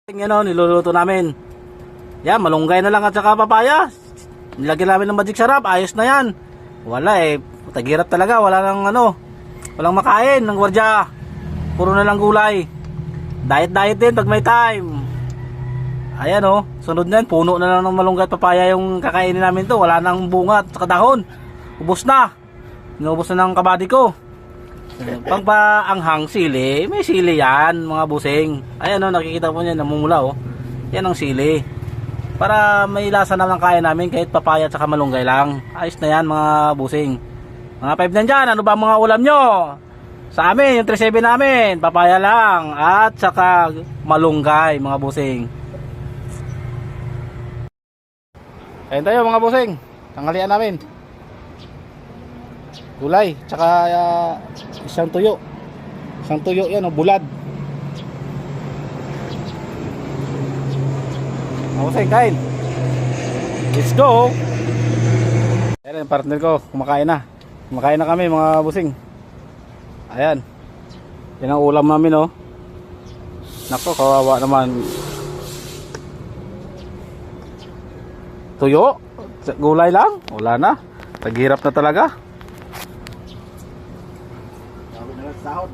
Yan niluluto namin. Yan, malunggay na lang at saka papaya. Nilagyan namin ng magic sarap, ayos na yan. Wala tagirap talaga, wala nang walang makain ng gwardiya. Puro na lang gulay. Diet din pag may time. Ayan sunod na yan, puno na lang ng malunggay at papaya yung kakainin namin to. Wala nang bunga at saka dahon. Ubos na. Inubos na ng kabady ko. Pangpaanghang sili, may sili yan mga busing. Ayan nakikita po niya namumula yan ang sili. Para may lasa naman kaya namin kahit papaya at saka malunggay lang. Ayos na yan mga busing. Mga 5 nandyan, ano ba mga ulam nyo? Sa amin, yung 3-7 namin, papaya lang at saka malunggay mga busing. Ayun tayo mga busing, tanghalian namin. Gulay, tsaka isang tuyo. Isang tuyo yan bulad. Busing, kain. Let's go. Ayan yung partner ko, kumakain na. Kumakain na kami mga busing. Ayan. Yan ang ulam namin Nako, kawawa naman. Tuyo? Gulay lang? Wala na. Taghirap na talaga. Sahod.